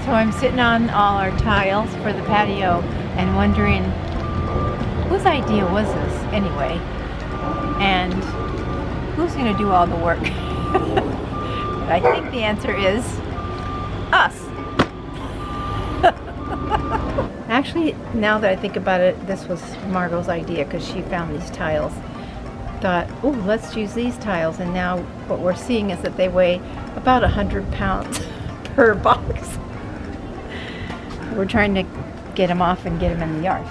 So I'm sitting on all our tiles for the patio and wondering whose idea was this anyway, and who's going to do all the work. But I think the answer is us. Actually, now that I think about it, this was Margo's idea because she found these tiles. Thought, oh, let's use these tiles, and now what we're seeing is that they weigh about 100 pounds per box. We're trying to get them off and get them in the yard.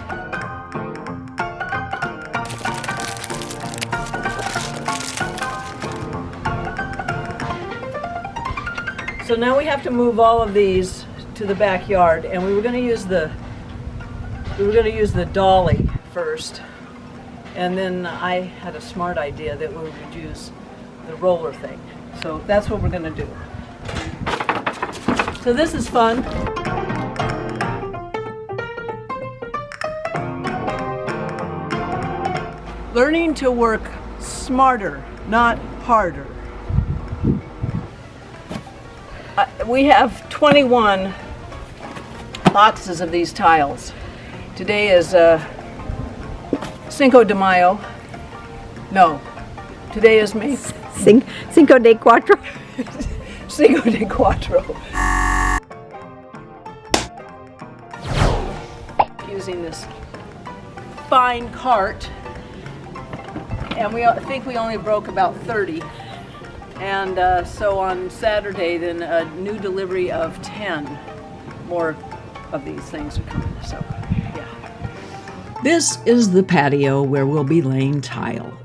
So now we have to move all of these to the backyard, and we were going to use the dolly first, and then I had a smart idea that we would use the roller thing. So that's what we're going to do. So this is fun. Learning to work smarter, not harder. We have 21 boxes of these tiles. Today is Cinco de Mayo. No, today is May. Cinco de Cuatro. Cinco de Cuatro. Using this fine cart, and I think we only broke about 30. And so on Saturday, then a new delivery of 10 more of these things are coming. So, yeah. This is the patio where we'll be laying tile.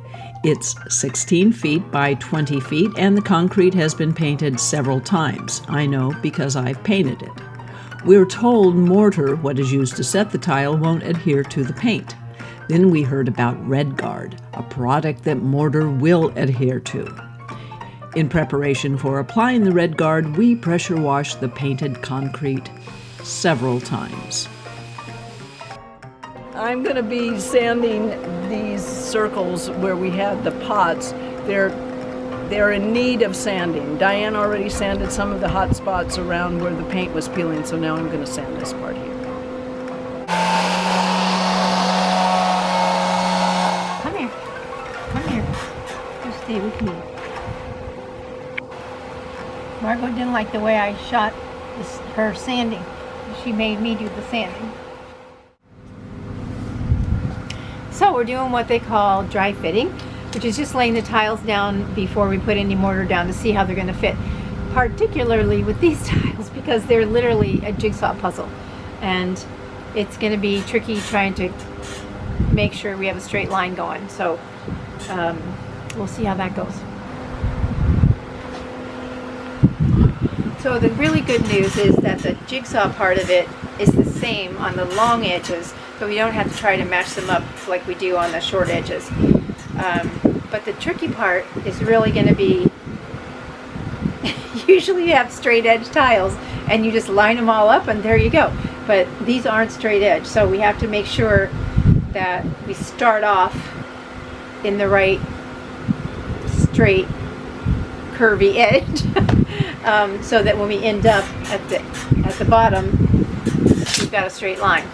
It's 16 feet by 20 feet, and the concrete has been painted several times. I know because I've painted it. We're told mortar, what is used to set the tile, won't adhere to the paint. Then we heard about RedGuard, a product that mortar will adhere to. In preparation for applying the RedGuard, we pressure wash the painted concrete several times. I'm going to be sanding these circles where we had the pots. They're in need of sanding. Diane already sanded some of the hot spots around where the paint was peeling, so now I'm going to sand this part here. Come here. Come here. You stay with me. Margo didn't like the way I shot her sanding. She made me do the sanding. So we're doing what they call dry fitting, which is just laying the tiles down before we put any mortar down to see how they're going to fit. Particularly with these tiles because they're literally a jigsaw puzzle. And it's going to be tricky trying to make sure we have a straight line going. So we'll see how that goes. So the really good news is that the jigsaw part of it is the same on the long edges, so we don't have to try to match them up like we do on the short edges. But the tricky part is really going to be, usually you have straight edge tiles and you just line them all up and there you go. But these aren't straight edge, so we have to make sure that we start off in the right straight curvy edge. So that when we end up at the bottom, we've got a straight line.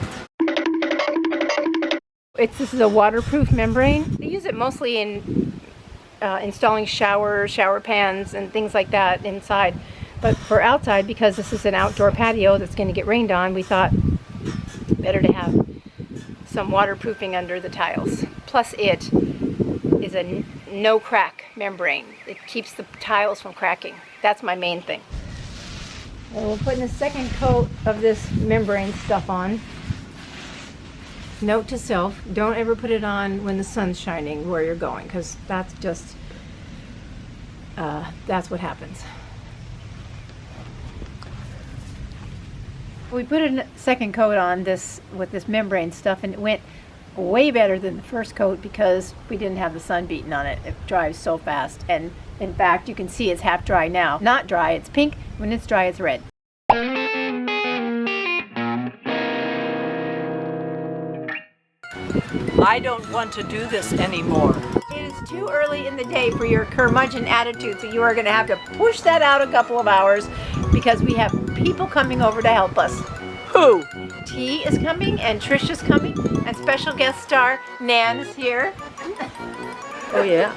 This is a waterproof membrane. They use it mostly in installing shower pans and things like that inside. But for outside, because this is an outdoor patio that's going to get rained on, we thought better to have some waterproofing under the tiles. Plus it is a no crack membrane. It keeps the tiles from cracking. That's my main thing. And we're putting a second coat of this membrane stuff on. Note to self, don't ever put it on when the sun's shining where you're going, because that's just, that's what happens. We put a second coat on this with this membrane stuff, and it went way better than the first coat because we didn't have the sun beating on it. It dries so fast, and in fact you can see it's half dry now. Not dry, it's pink. When it's dry, it's red. I don't want to do this anymore. It is too early in the day for your curmudgeon attitude, so you are going to have to push that out a couple of hours because we have people coming over to help us. Who? T is coming and Trish is coming and special guest star Nan is here. Oh yeah.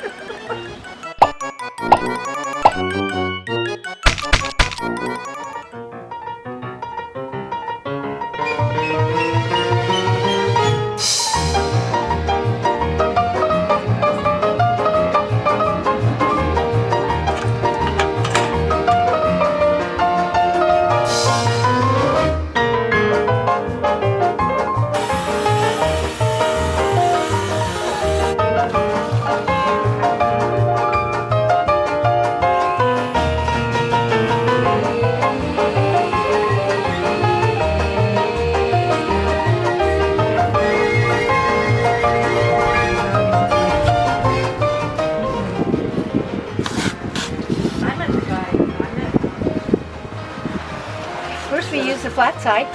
First we use the flat side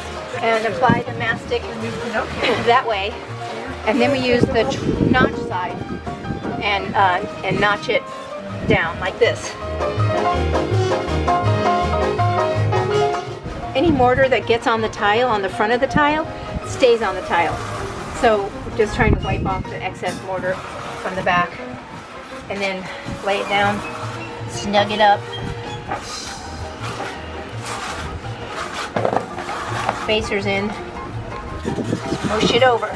and apply the mastic that way, and then we use the notch side and notch it down like this. Any mortar that gets on the tile, on the front of the tile, stays on the tile. So just trying to wipe off the excess mortar from the back and then lay it down, snug it up. Spacers in, push it over.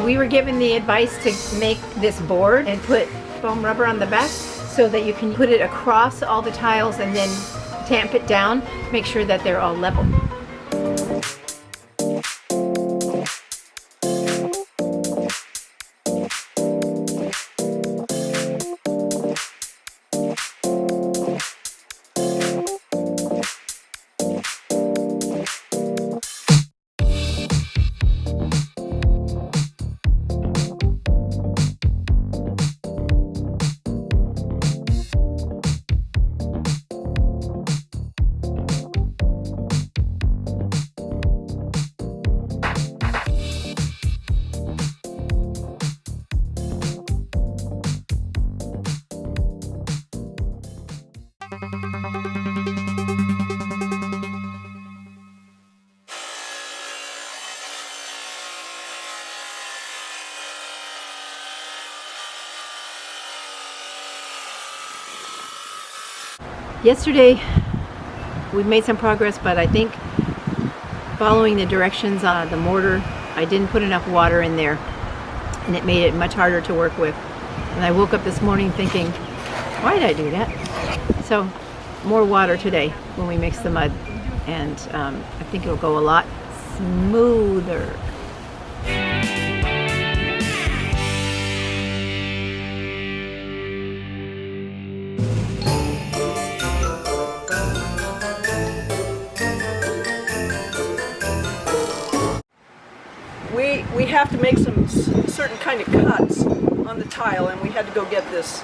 We were given the advice to make this board and put foam rubber on the back so that you can put it across all the tiles and then tamp it down, make sure that they're all level. Yesterday we made some progress, but I think following the directions on the mortar, I didn't put enough water in there and it made it much harder to work with. And I woke up this morning thinking, why did I do that? So more water today when we mix the mud, and I think it'll go a lot smoother. We have to make some certain kind of cuts on the tile, and we had to go get this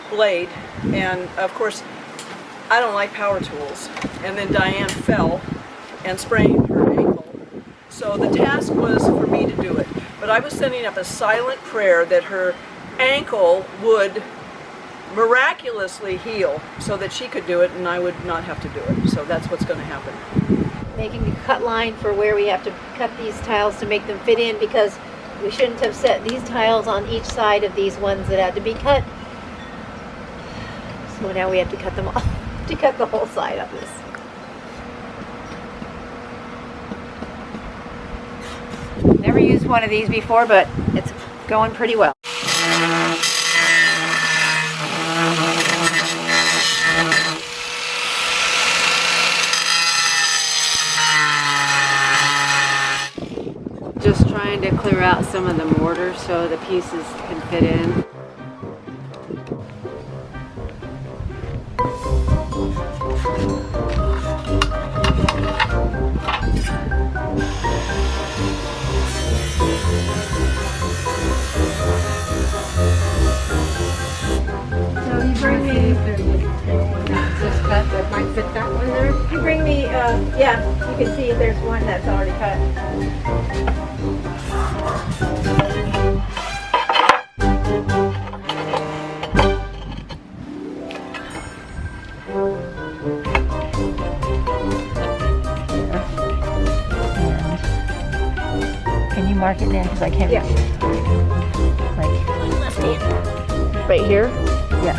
blade, and of course I don't like power tools, and then Diane fell and sprained her ankle, so the task was for me to do it, but I was sending up a silent prayer that her ankle would miraculously heal so that she could do it and I would not have to do it. So that's what's going to happen. Making a cut line for where we have to cut these tiles to make them fit in, because we shouldn't have set these tiles on each side of these ones that had to be cut. So now we have to cut them all, to cut the whole side of this. Never used one of these before, but it's going pretty well. Just trying to clear out some of the mortar so the pieces can fit in. So you bring me, Just cut that might fit that one there. you bring me, yeah, you can see if there's one that's already cut. mark it in because I can't. Yeah. Like left hand. Right here. Yeah.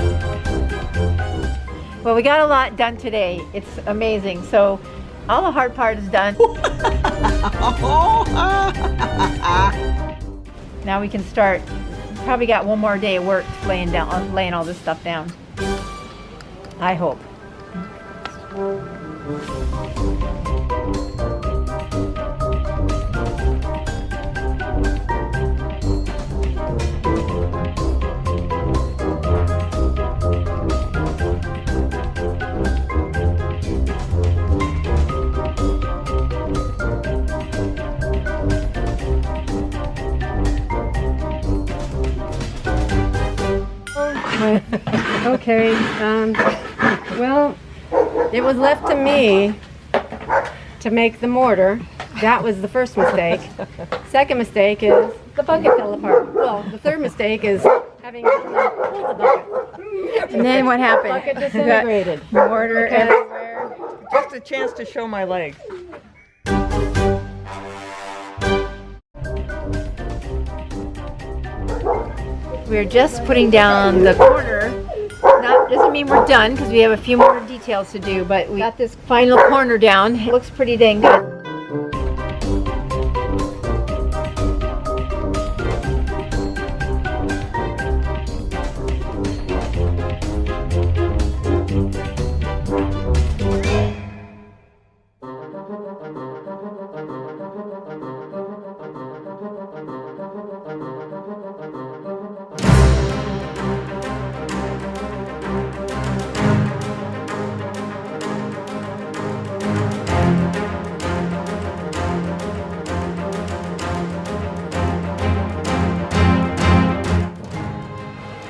Well, we got a lot done today. It's amazing. So all the hard part is done. Now we can start. Probably got one more day of work laying all this stuff down. I hope. Okay, well, it was left to me to make the mortar. That was the first mistake. Second mistake is the bucket fell apart. Well, the third mistake is having pulled the bucket. And then what happened? Bucket disintegrated. Mortar everywhere. Just a chance to show my leg. We're just putting down the corner. Doesn't mean we're done because we have a few more details to do, but we got this final corner down. It looks pretty dang good.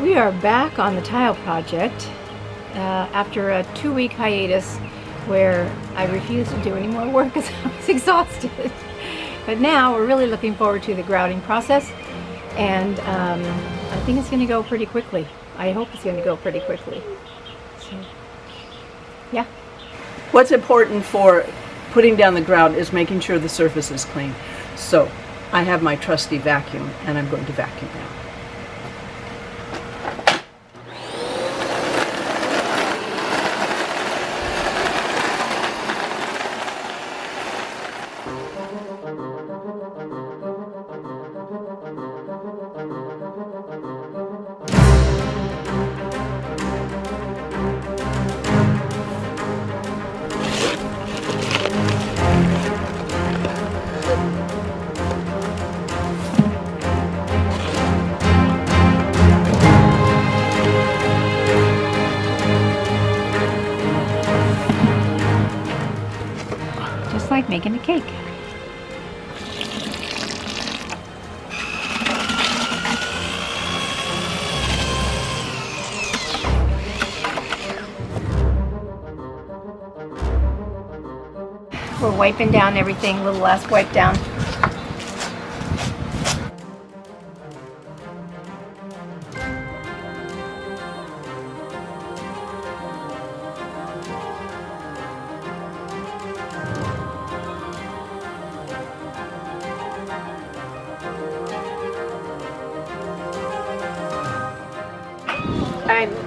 We are back on the tile project after a 2-week hiatus where I refused to do any more work because I was exhausted. But now we're really looking forward to the grouting process, and I think it's going to go pretty quickly. I hope it's going to go pretty quickly. So, yeah. What's important for putting down the grout is making sure the surface is clean. So I have my trusty vacuum and I'm going to vacuum now. Just like making a cake. We're wiping down everything, a little last wipe down.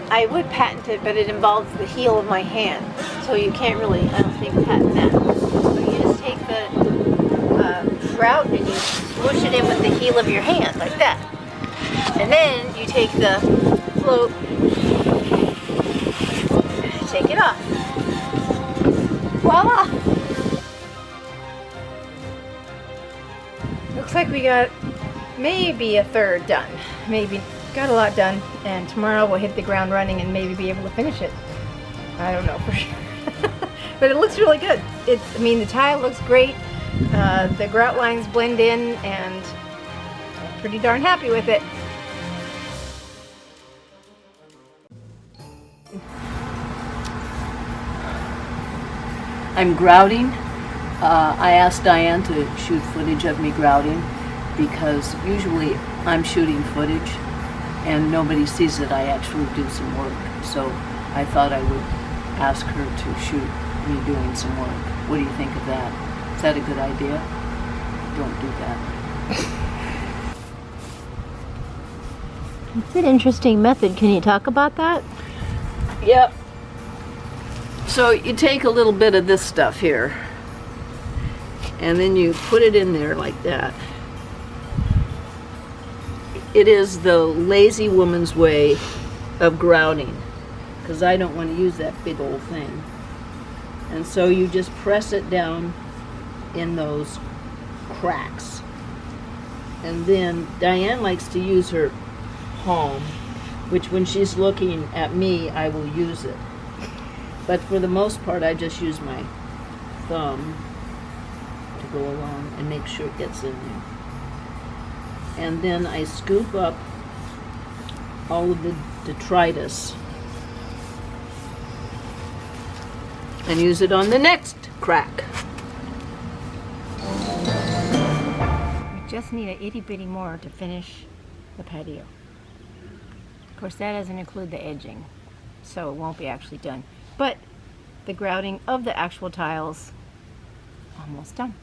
I would patent it, but it involves the heel of my hand, so you can't really, I don't think, patent that. So you just take the grout and you swoosh it in with the heel of your hand, like that. And then you take the float, take it off. Voila! Looks like we got maybe a third done. Maybe. Got a lot done, and tomorrow we'll hit the ground running and maybe be able to finish it. I don't know for sure. But it looks really good. I mean, the tile looks great. The grout lines blend in, and I'm pretty darn happy with it. I'm grouting. I asked Diane to shoot footage of me grouting because usually I'm shooting footage and nobody sees that I actually do some work. So I thought I would ask her to shoot me doing some work. What do you think of that? Is that a good idea? Don't do that. It's an interesting method. Can you talk about that? Yep. So you take a little bit of this stuff here, and then you put it in there like that. It is the lazy woman's way of grouting, because I don't want to use that big old thing. And so you just press it down in those cracks. And then Diane likes to use her palm, which when she's looking at me, I will use it. But for the most part, I just use my thumb to go along and make sure it gets in there. And then I scoop up all of the detritus and use it on the next crack. We just need an itty bitty more to finish the patio. Of course, that doesn't include the edging, so it won't be actually done. But the grouting of the actual tiles, almost done.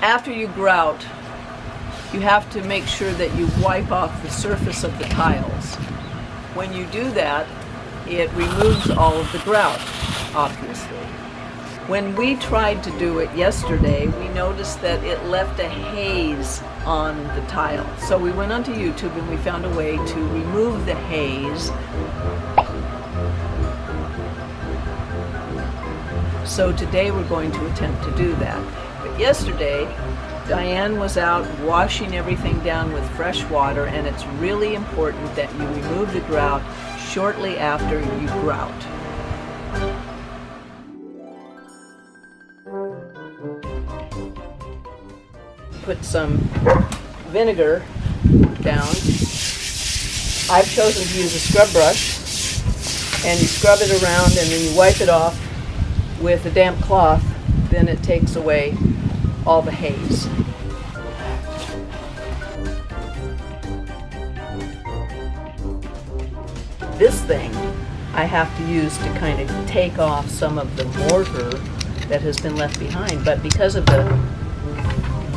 After you grout, you have to make sure that you wipe off the surface of the tiles. When you do that, it removes all of the grout, obviously. When we tried to do it yesterday, we noticed that it left a haze on the tile. So we went onto YouTube and we found a way to remove the haze. So today we're going to attempt to do that. But yesterday, Diane was out washing everything down with fresh water, and it's really important that you remove the grout shortly after you grout. Put some vinegar down. I've chosen to use a scrub brush, and you scrub it around and then you wipe it off with a damp cloth. Then it takes away all the haze. This thing I have to use to kind of take off some of the mortar that has been left behind, but because of the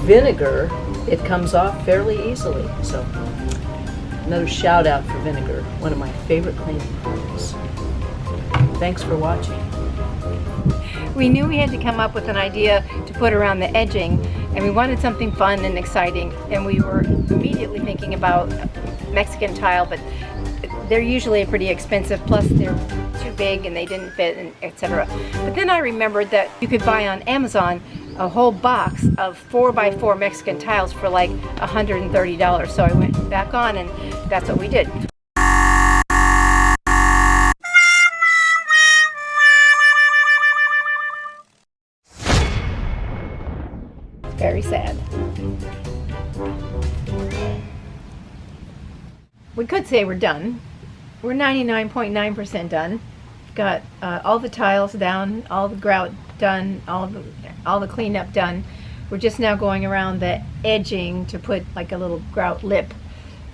vinegar, it comes off fairly easily. So another shout out for vinegar, one of my favorite cleaning products. Thanks for watching. We knew we had to come up with an idea to put around the edging, and we wanted something fun and exciting, and we were immediately thinking about Mexican tile, but they're usually pretty expensive, plus they're too big and they didn't fit, and etc. But then I remembered that you could buy on Amazon a whole box of 4x4 Mexican tiles for like $130. So I went back on, and that's what we did. Very sad. We could say we're done. We're 99.9% done. Got all the tiles down, all the grout done, all the cleanup done. We're just now going around the edging to put like a little grout lip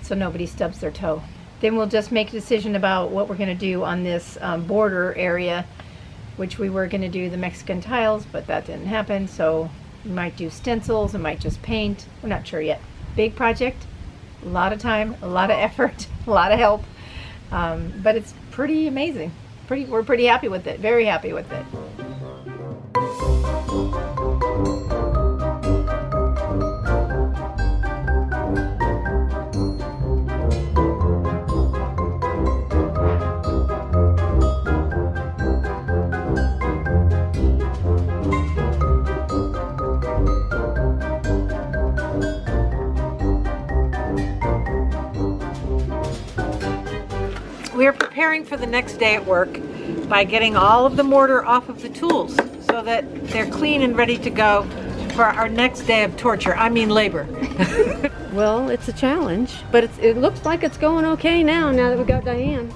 so nobody stubs their toe. Then we'll just make a decision about what we're going to do on this border area, which we were going to do the Mexican tiles, but that didn't happen. So we might do stencils, we might just paint. We're not sure yet. Big project, a lot of time, a lot of effort, a lot of help, but it's pretty amazing. We're pretty happy with it, very happy with it. We are preparing for the next day at work by getting all of the mortar off of the tools so that they're clean and ready to go for our next day of torture. I mean labor. Well, it's a challenge, but it looks like it's going okay now that we got Diane.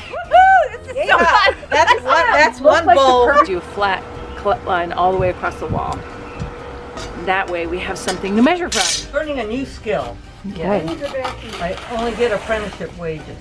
Woohoo! This is so fun! That's one bowl. Do a flat line all the way across the wall. That way we have something to measure from. Learning a new skill. Okay. I only get apprenticeship wages.